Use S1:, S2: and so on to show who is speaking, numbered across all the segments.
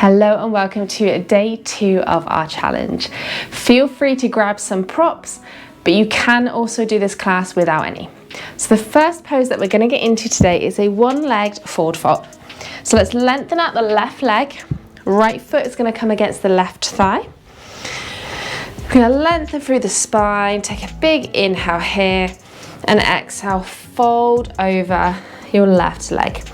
S1: Hello and welcome to day 2 of our challenge. Feel free to grab some props, but you can also do this class without any. So the first pose that we're going to get into today is a one-legged forward fold. So let's lengthen out the left leg. Right foot is going to come against the left thigh. We're going to lengthen through the spine, take a big inhale here, and exhale, fold over your left leg.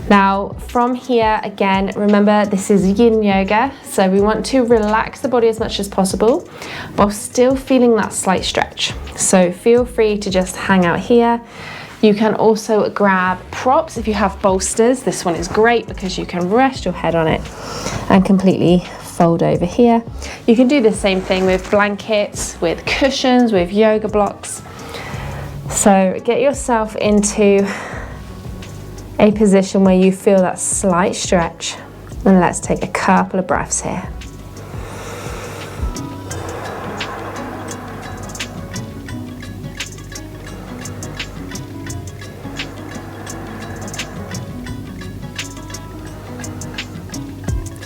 S1: Now from here, again, remember this is yin yoga, so we want to relax the body as much as possible while still feeling that slight stretch. So feel free to just hang out here. You can also grab props if you have bolsters. This one is great because you can rest your head on it and completely fold over here. You can do the same thing with blankets, with cushions, with yoga blocks. So get yourself into a position where you feel that slight stretch, and let's take a couple of breaths here.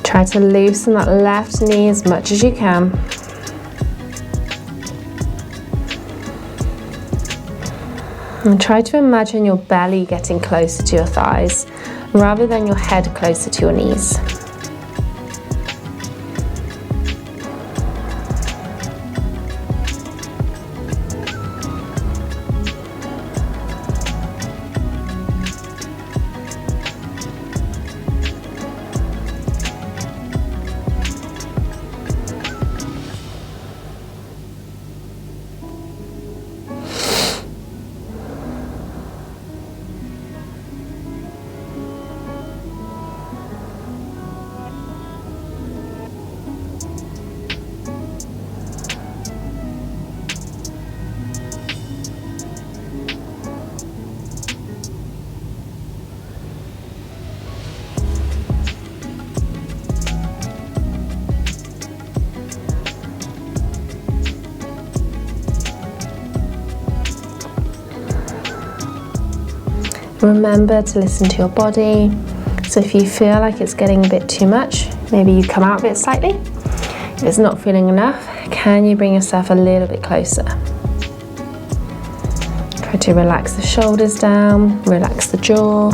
S1: Try to loosen that left knee as much as you can. And try to imagine your belly getting closer to your thighs rather than your head closer to your knees. Remember to listen to your body. So if you feel like it's getting a bit too much, maybe you come out a bit slightly. If it's not feeling enough, can you bring yourself a little bit closer? Try to relax the shoulders down, relax the jaw.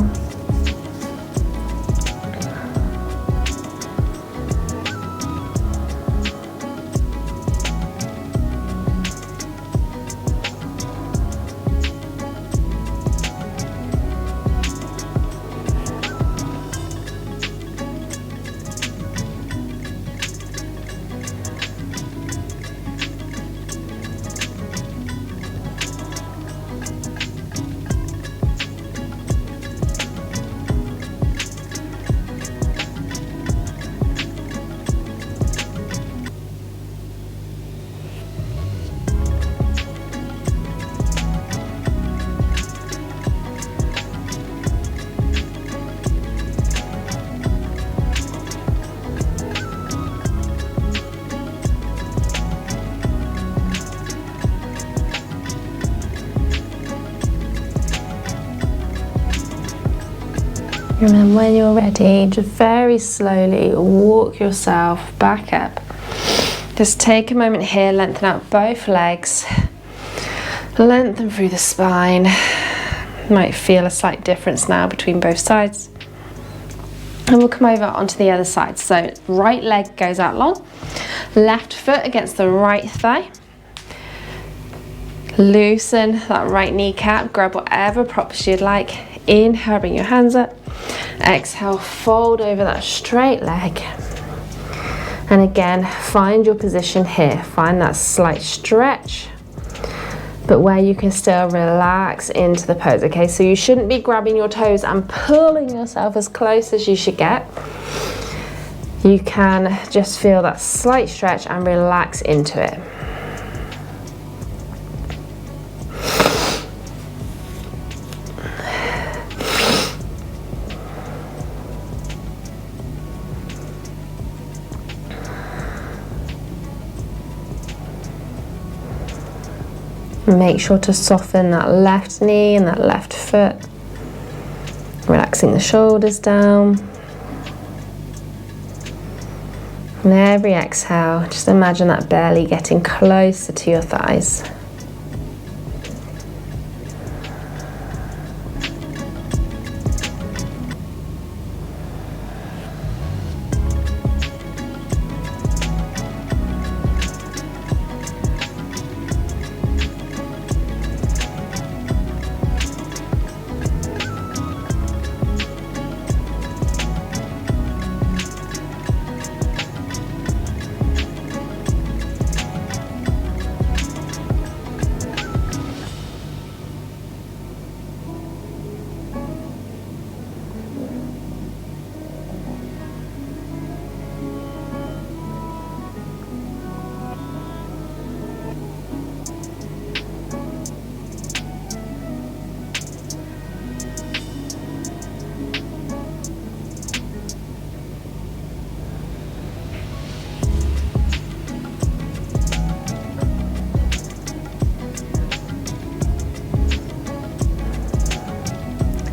S1: And then when you're ready, just very slowly walk yourself back up. Just take a moment here, lengthen out both legs, lengthen through the spine. You might feel a slight difference now between both sides. And we'll come over onto the other side. So right leg goes out long, left foot against the right thigh. Loosen that right kneecap, grab whatever props you'd like. Inhale, bring your hands up. Exhale, fold over that straight leg. And again, find your position here. Find that slight stretch, but where you can still relax into the pose, okay? So you shouldn't be grabbing your toes and pulling yourself as close as you should get. You can just feel that slight stretch and relax into it. Make sure to soften that left knee and that left foot. Relaxing the shoulders down. And every exhale, just imagine that belly getting closer to your thighs.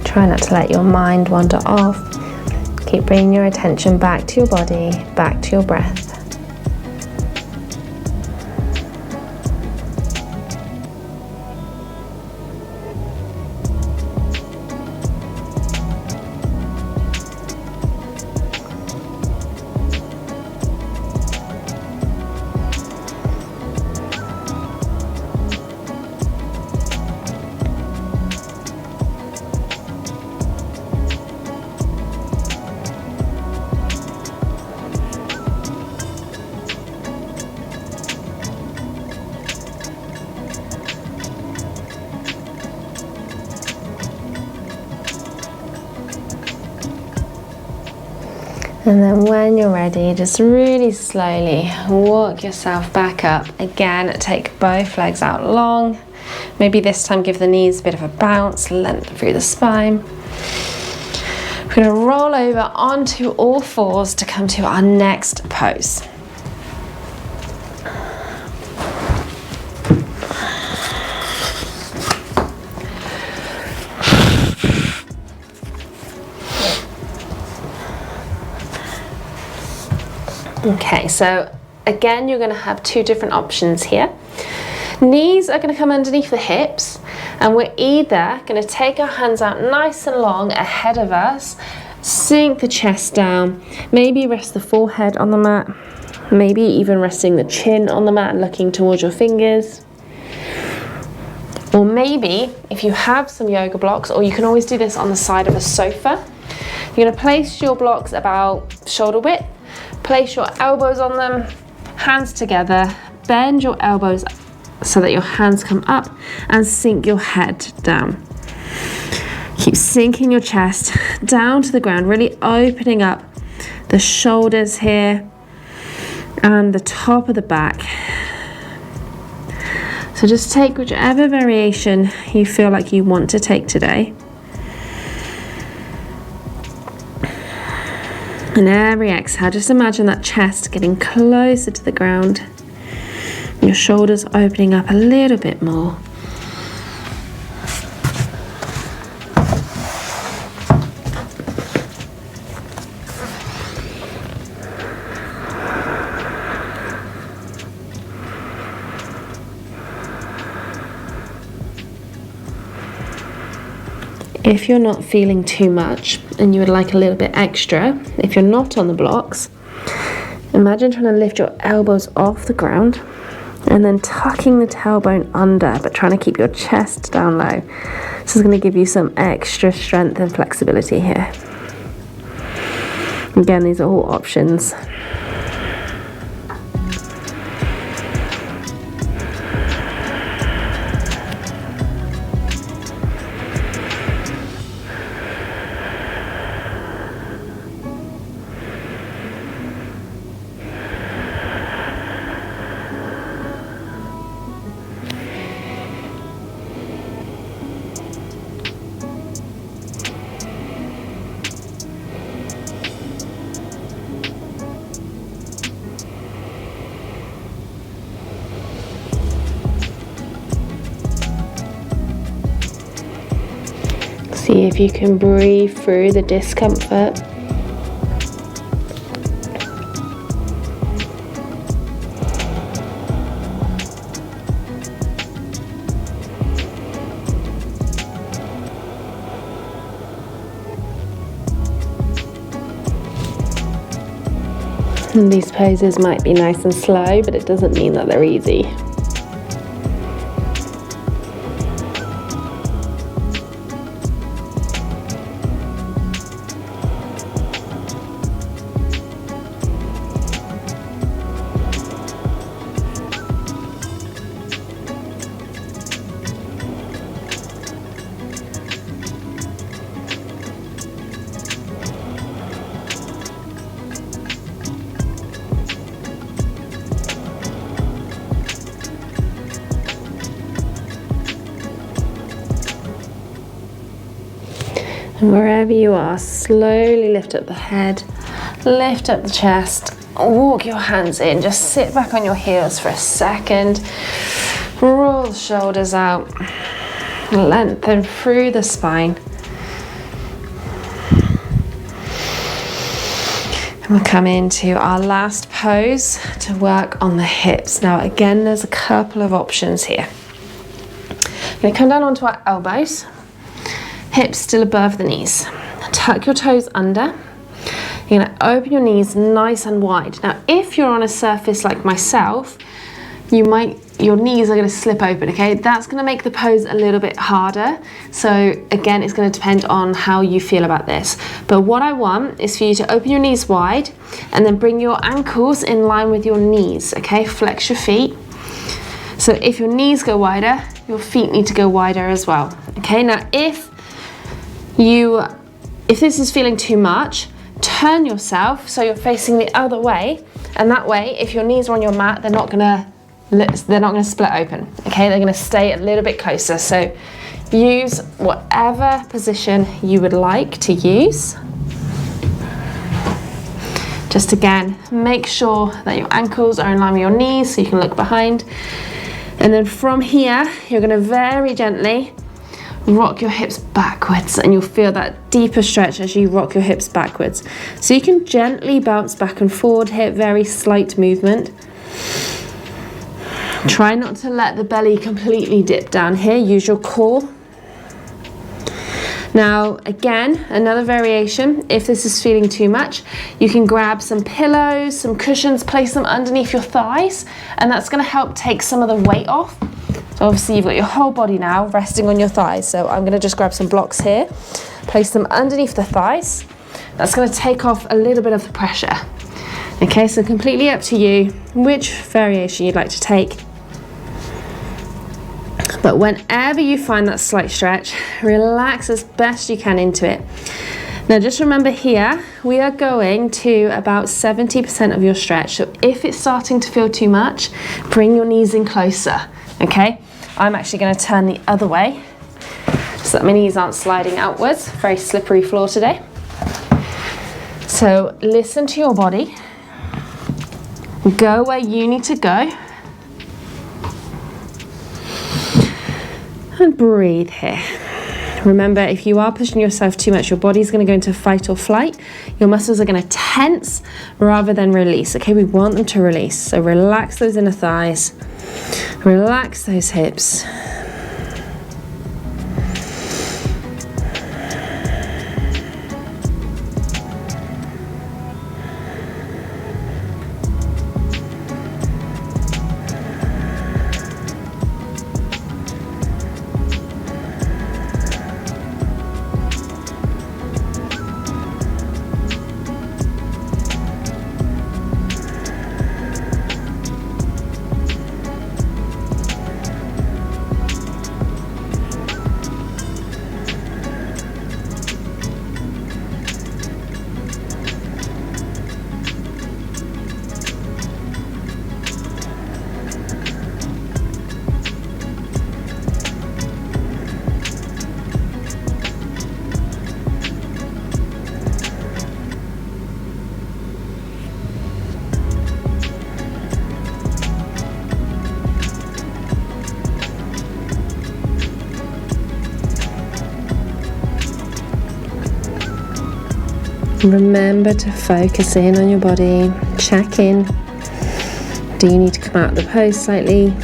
S1: Try not to let your mind wander off. Keep bringing your attention back to your body, back to your breath. And then when you're ready, just really slowly walk yourself back up. Again, take both legs out long. Maybe this time give the knees a bit of a bounce, length through the spine. We're going to roll over onto all fours to come to our next pose. Okay, so again, you're going to have two different options here. Knees are going to come underneath the hips, and we're either going to take our hands out nice and long ahead of us, sink the chest down, maybe rest the forehead on the mat, maybe even resting the chin on the mat and looking towards your fingers. Or maybe, if you have some yoga blocks, or you can always do this on the side of a sofa, you're going to place your blocks about shoulder width. Place your elbows on them, hands together, bend your elbows so that your hands come up and sink your head down. Keep sinking your chest down to the ground, really opening up the shoulders here and the top of the back. So just take whichever variation you feel like you want to take today. And every exhale, just imagine that chest getting closer to the ground. Your shoulders opening up a little bit more. If you're not feeling too much and you would like a little bit extra, if you're not on the blocks, imagine trying to lift your elbows off the ground and then tucking the tailbone under, but trying to keep your chest down low. This is going to give you some extra strength and flexibility here. Again, these are all options. See if you can breathe through the discomfort. And these poses might be nice and slow, but it doesn't mean that they're easy. And wherever you are, slowly lift up the head, lift up the chest, walk your hands in, just sit back on your heels for a second, roll the shoulders out, lengthen through the spine. And we'll come into our last pose to work on the hips. Now again, there's a couple of options here. We're going to come down onto our elbows. Hips still above the knees. Tuck your toes under. You're going to open your knees nice and wide. Now, if you're on a surface like myself, your knees are going to slip open, okay? That's going to make the pose a little bit harder. So again, it's going to depend on how you feel about this. But what I want is for you to open your knees wide and then bring your ankles in line with your knees, okay? Flex your feet. So if your knees go wider, your feet need to go wider as well, okay? Now, if this is feeling too much, turn yourself so you're facing the other way, and that way, if your knees are on your mat, they're not gonna split open, okay? They're gonna stay a little bit closer. So use whatever position you would like to use. Just again, make sure that your ankles are in line with your knees so you can look behind. And then from here, you're gonna very gently rock your hips backwards, and you'll feel that deeper stretch as you rock your hips backwards. So you can gently bounce back and forward here, very slight movement. Try not to let the belly completely dip down here, use your core. Now again, another variation, if this is feeling too much, you can grab some pillows, some cushions, place them underneath your thighs, and that's going to help take some of the weight off. So obviously you've got your whole body now resting on your thighs. So I'm going to just grab some blocks here, place them underneath the thighs. That's going to take off a little bit of the pressure. Okay, so completely up to you which variation you'd like to take. But whenever you find that slight stretch, relax as best you can into it. Now just remember here, we are going to about 70% of your stretch. So if it's starting to feel too much, bring your knees in closer, okay? I'm actually going to turn the other way so that my knees aren't sliding outwards. Very slippery floor today. So listen to your body. Go where you need to go. And breathe here. Remember, if you are pushing yourself too much, your body's going to go into fight or flight. Your muscles are going to tense rather than release. Okay, we want them to release. So relax those inner thighs. Relax those hips. Remember to focus in on your body, check in. Do you need to come out of the pose slightly?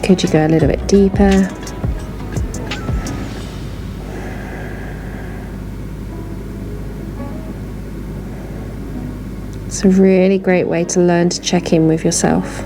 S1: Could you go a little bit deeper? It's a really great way to learn to check in with yourself.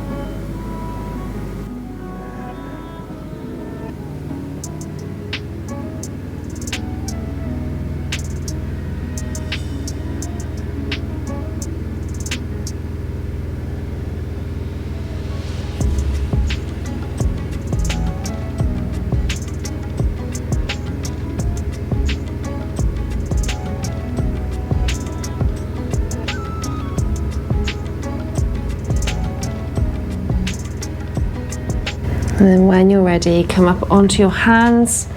S1: And then when you're ready, come up onto your hands,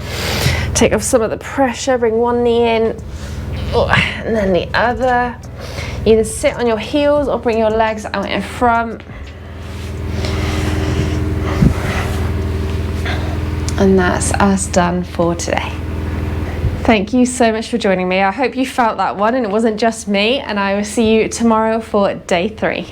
S1: take off some of the pressure, bring one knee in, and then the other. Either sit on your heels or bring your legs out in front. And that's us done for today. Thank you so much for joining me. I hope you felt that one and it wasn't just me, and I will see you tomorrow for day 3.